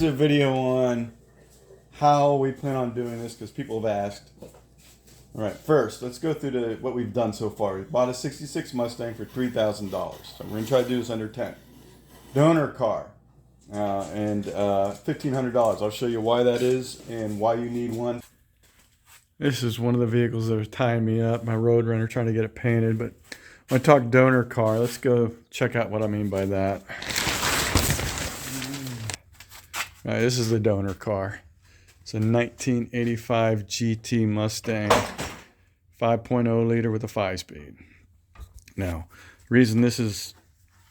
a video on how we plan on doing this because people have asked. All right, first, let's go through what we've done so far. We bought a 66 Mustang for $3,000. So we're going to try to do this under 10. Donor car and $1,500. I'll show you why that is and why you need one. This is one of the vehicles that was tying me up, my Roadrunner, trying to get it painted. But when I talk donor car, let's go check out what I mean by that. All right, this is the donor car. It's a 1985 GT Mustang, 5.0 liter with a 5-speed. Now, the reason this is,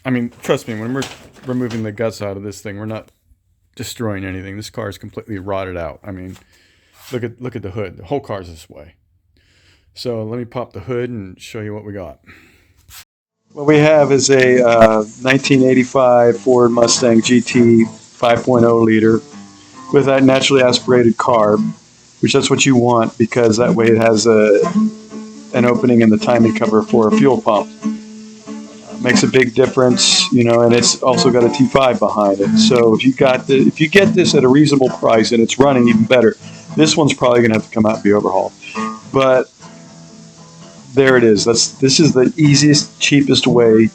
I mean, trust me, when we're removing the guts out of this thing, we're not destroying anything. This car is completely rotted out. I mean, look at the hood. The whole car's this way. So let me pop the hood and show you what we got. What we have is a 1985 Ford Mustang GT 5.0 liter with that naturally aspirated carb, which that's what you want because that way it has an opening in the timing cover for a fuel pump. Makes a big difference, you know, and it's also got a T5 behind it. So if you get this at a reasonable price and it's running, even better. This one's probably going to have to come out and be overhauled. But there it is. This is the easiest, cheapest way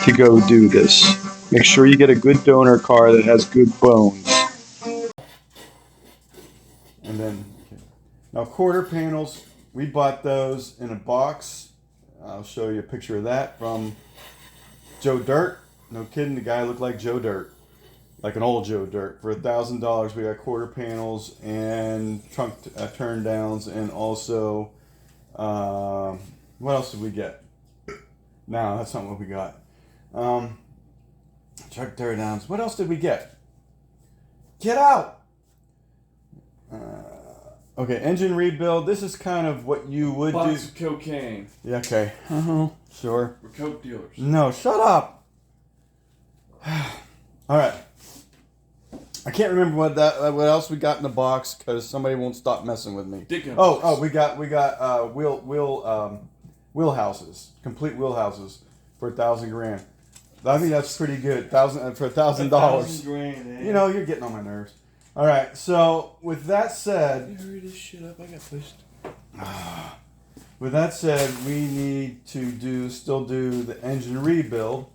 to go do this. Make sure you get a good donor car that has good bones. And then, now quarter panels, we bought those in a box. I'll show you a picture of that from Joe Dirt. No kidding, the guy looked like Joe Dirt. Like an old Joe Dirt. For $1,000, we got quarter panels and trunk turn downs, and also, what else did we get? No, that's not what we got. Trunk turn downs. What else did we get? Get out! Okay, engine rebuild. This is kind of what you would do. Box of cocaine. Yeah, okay. Sure. We're coke dealers. No, shut up. All right. I can't remember what else we got in the box because somebody won't stop messing with me. Oh, we got wheelhouses, complete wheelhouses for $1,000. I think that's pretty good. For $1,000. $1,000, You know, you're getting on my nerves. All right. So with that said, hurry this shit up. I got pushed. With that said, we need to still do the engine rebuild,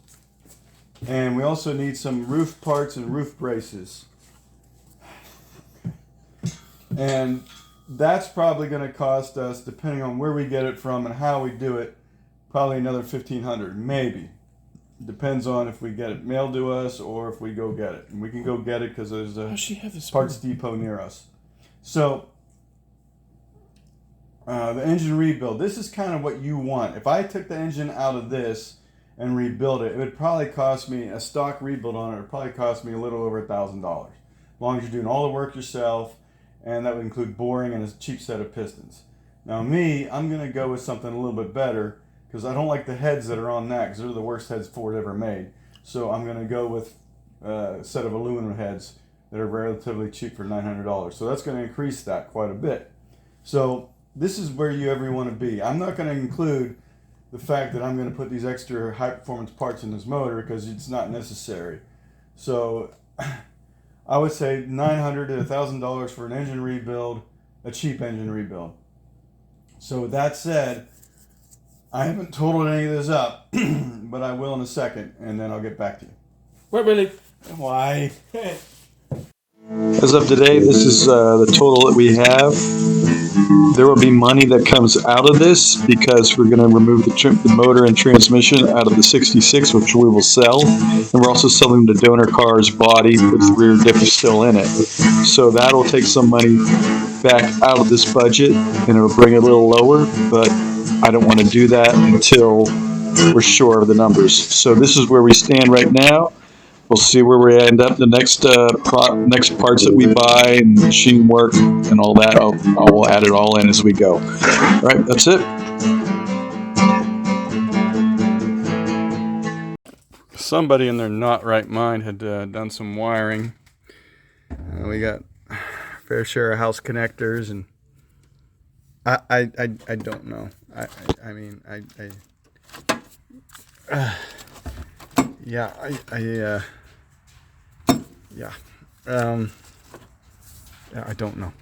and we also need some roof parts and roof braces. And that's probably going to cost us, depending on where we get it from and how we do it, probably another $1,500, maybe. Depends on if we get it mailed to us or if we go get it. And we can go get it because there's a parts depot near us. So, the engine rebuild. This is kind of what you want. If I took the engine out of this and rebuild it, it would probably cost me, a stock rebuild on it would probably cost me a little over $1,000. As long as you're doing all the work yourself, and that would include boring and a cheap set of pistons. Now I'm going to go with something a little bit better because I don't like the heads that are on that because they're the worst heads Ford ever made. So I'm going to go with a set of aluminum heads that are relatively cheap for $900. So that's going to increase that quite a bit. So this is where you ever want to be. I'm not going to include the fact that I'm going to put these extra high performance parts in this motor because it's not necessary. So I would say $900 to $1,000 for an engine rebuild, a cheap engine rebuild. So with that said, I haven't totaled any of this up, but I will in a second, and then I'll get back to you. Wait, really? Why? As of today, this is the total that we have. There will be money that comes out of this because we're going to remove the motor and transmission out of the 66, which we will sell. And we're also selling the donor car's body with the rear diff still in it. So that'll take some money back out of this budget and it'll bring it a little lower, but I don't want to do that until we're sure of the numbers. So this is where we stand right now. We'll see where we end up. The next parts that we buy and machine work and all that, I'll add it all in as we go. All right, that's it. Somebody in their not right mind had done some wiring. We got fair share of house connectors, and I don't know. Yeah. Yeah, I don't know.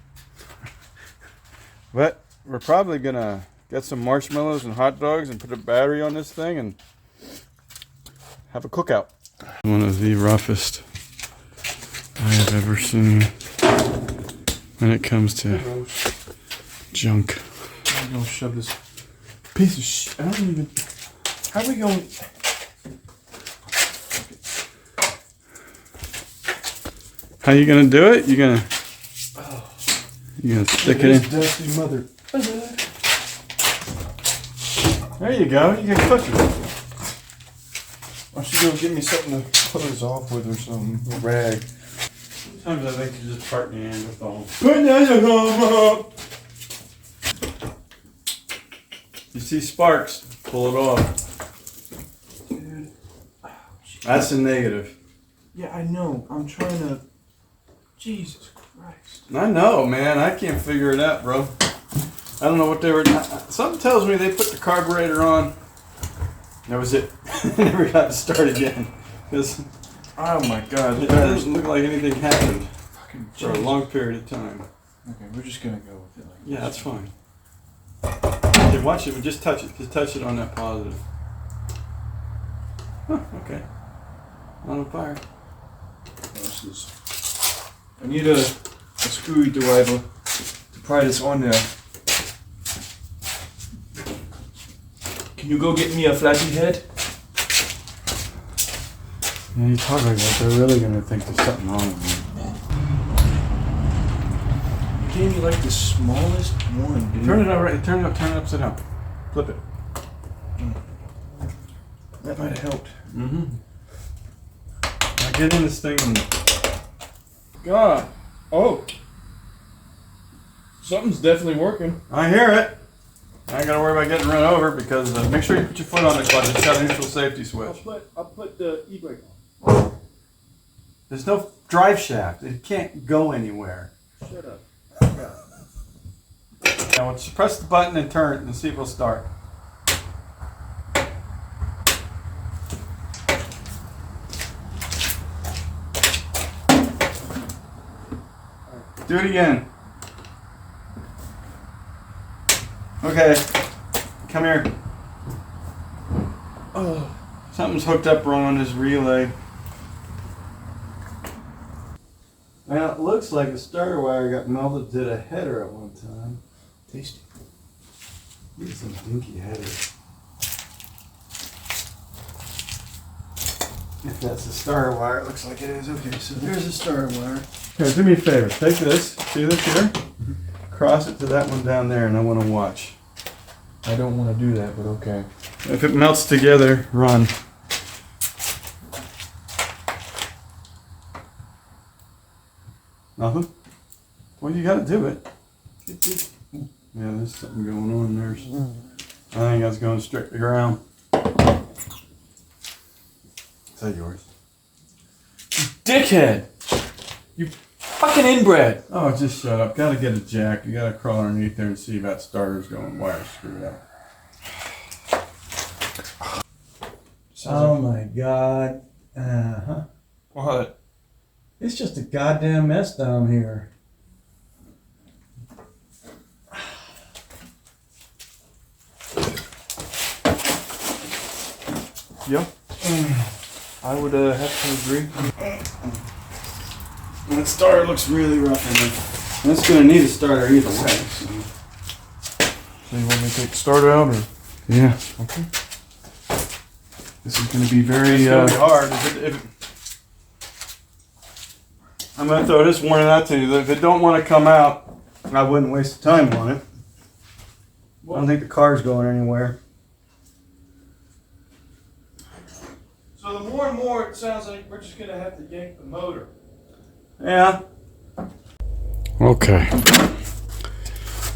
But we're probably gonna get some marshmallows and hot dogs and put a battery on this thing and have a cookout. One of the roughest I have ever seen when it comes to junk. I'm gonna shove this piece of shit. I don't even. How are we going? How you gonna do it? You gonna stick it in? Dusty mother. There you go. You can cook it. Why don't you go get me something to close off with or something? A rag. Sometimes I think you just part in the end with all. You see sparks? Pull it off. Dude. That's a negative. Yeah, I know. I'm trying to. Jesus Christ. I know, man. I can't figure it out, bro. I don't know what they were. Something tells me they put the carburetor on. That was it. Never got to start again. Because Oh my God. it doesn't look like anything happened Fucking for a long period of time. Okay, we're just gonna go with it like Yeah, this. that's fine. Okay, watch it. Just touch it. Just touch it on that positive. Huh, okay. On fire. This is. I need a screwdriver to pry this on there. Can you go get me a flashy head? Yeah, you talk like that. They're really going to think there's something wrong with me. You gave me like the smallest one, dude. Turn it over. Turn it upside down. Flip it. That might have helped. Mm-hmm. Now get in this thing and... God. Oh. Something's definitely working. I hear it. I ain't got to worry about getting run over because make sure you put your foot on the clutch. It's got a neutral safety switch. I'll put the e-brake on. There's no drive shaft. It can't go anywhere. Shut up. Now let's press the button and turn it and see if it'll start. Do it again. Okay. Come here. Oh. Something's hooked up wrong on this relay. Well, it looks like the starter wire got melted to the header at one time. Tasty. These some dinky headers. If that's the starter wire, it looks like it is. Okay, so there's the starter wire. Okay, do me a favor. Take this. See this here? Cross it to that one down there, and I want to watch. I don't want to do that, but okay. If it melts together, run. Nothing? Well, you got to do it. Yeah, there's something going on there. I think that's going straight to the ground. Is that yours? Dickhead! You fucking inbred! Oh, just shut up. Got to get a jack. You got to crawl underneath there and see if that starter's going wire screwed up. Oh my God. Uh-huh. What? It's just a goddamn mess down here. Yeah. I would have to agree. And that starter looks really rough in there. And it's going to need a starter either way. So. So you want me to take the starter out or? Yeah. Okay. This is going to be very It's going to be hard. I'm going to throw this warning out to you that if it don't want to come out, I wouldn't waste time on it. I don't think the car's going anywhere. So the more and more it sounds like we're just going to have to yank the motor. Yeah. Okay.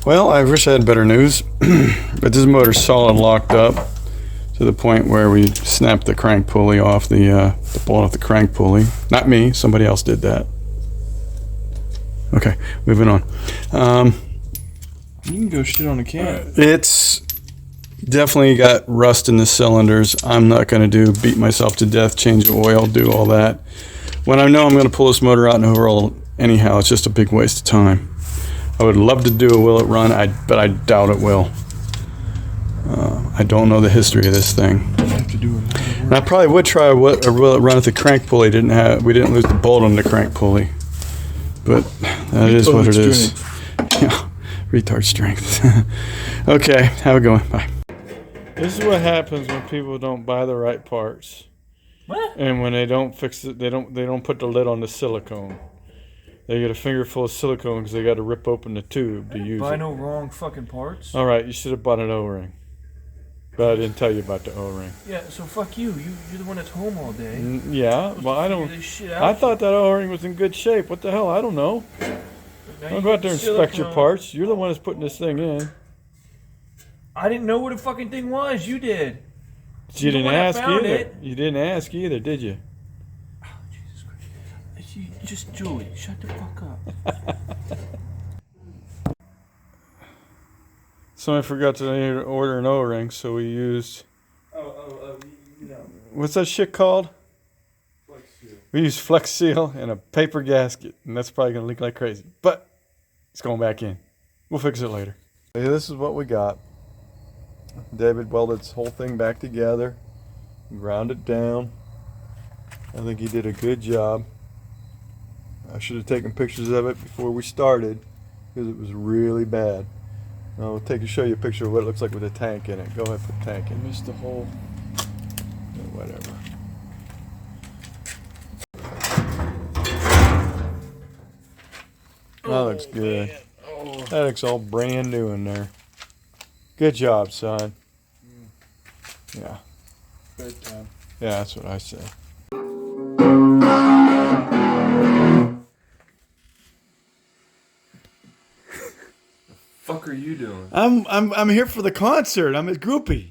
Well, I wish I had better news, but this motor's solid locked up to the point where we snapped the crank pulley off the bolt off the crank pulley. Not me, somebody else did that. Okay, moving on. You can go shit on a can. It's definitely got rust in the cylinders. I'm not going to beat myself to death, change the oil, do all that. when I know I'm going to pull this motor out and overhaul anyhow, it's just a big waste of time. I would love to do a will it run, but I doubt it will. I don't know the history of this thing. And I probably would try a will it run if the crank pulley we didn't lose the bolt on the crank pulley. But that is what it is. Yeah, retard strength. Okay, have a good one. Bye. This is what happens when people don't buy the right parts. What? And when they don't fix it, they don't put the lid on the silicone. They get a finger full of silicone because they got to rip open the tube to use Buy it. no wrong fucking parts. All right, you should have bought an O-ring. But I didn't tell you about the O-ring. Yeah, so fuck you. You're the one that's home all day. Yeah, well I don't. I thought that O-ring was in good shape. What the hell? I don't know. Don't go out there and inspect your parts. You're the one that's putting this thing in. I didn't know what the fucking thing was. You did. You didn't ask either. It. You didn't ask either, did you? Oh, Jesus Christ. You just Julie, shut the fuck up. Somebody forgot to order an O-ring, so we used. What's that shit called? Flex Seal. We used Flex Seal and a paper gasket, and that's probably gonna leak like crazy. But it's going back in. We'll fix it later. Hey, this is what we got. David welded this whole thing back together, ground it down. I think he did a good job. I should have taken pictures of it before we started because it was really bad. I'll show you a picture of what it looks like with a tank in it. Go ahead, put tank in. Missed the hole. Whatever. That looks good. That looks all brand new in there. Good job, son. Yeah. Good time. Yeah, that's what I say. Fuck are you doing? I'm here for the concert. I'm a groupie.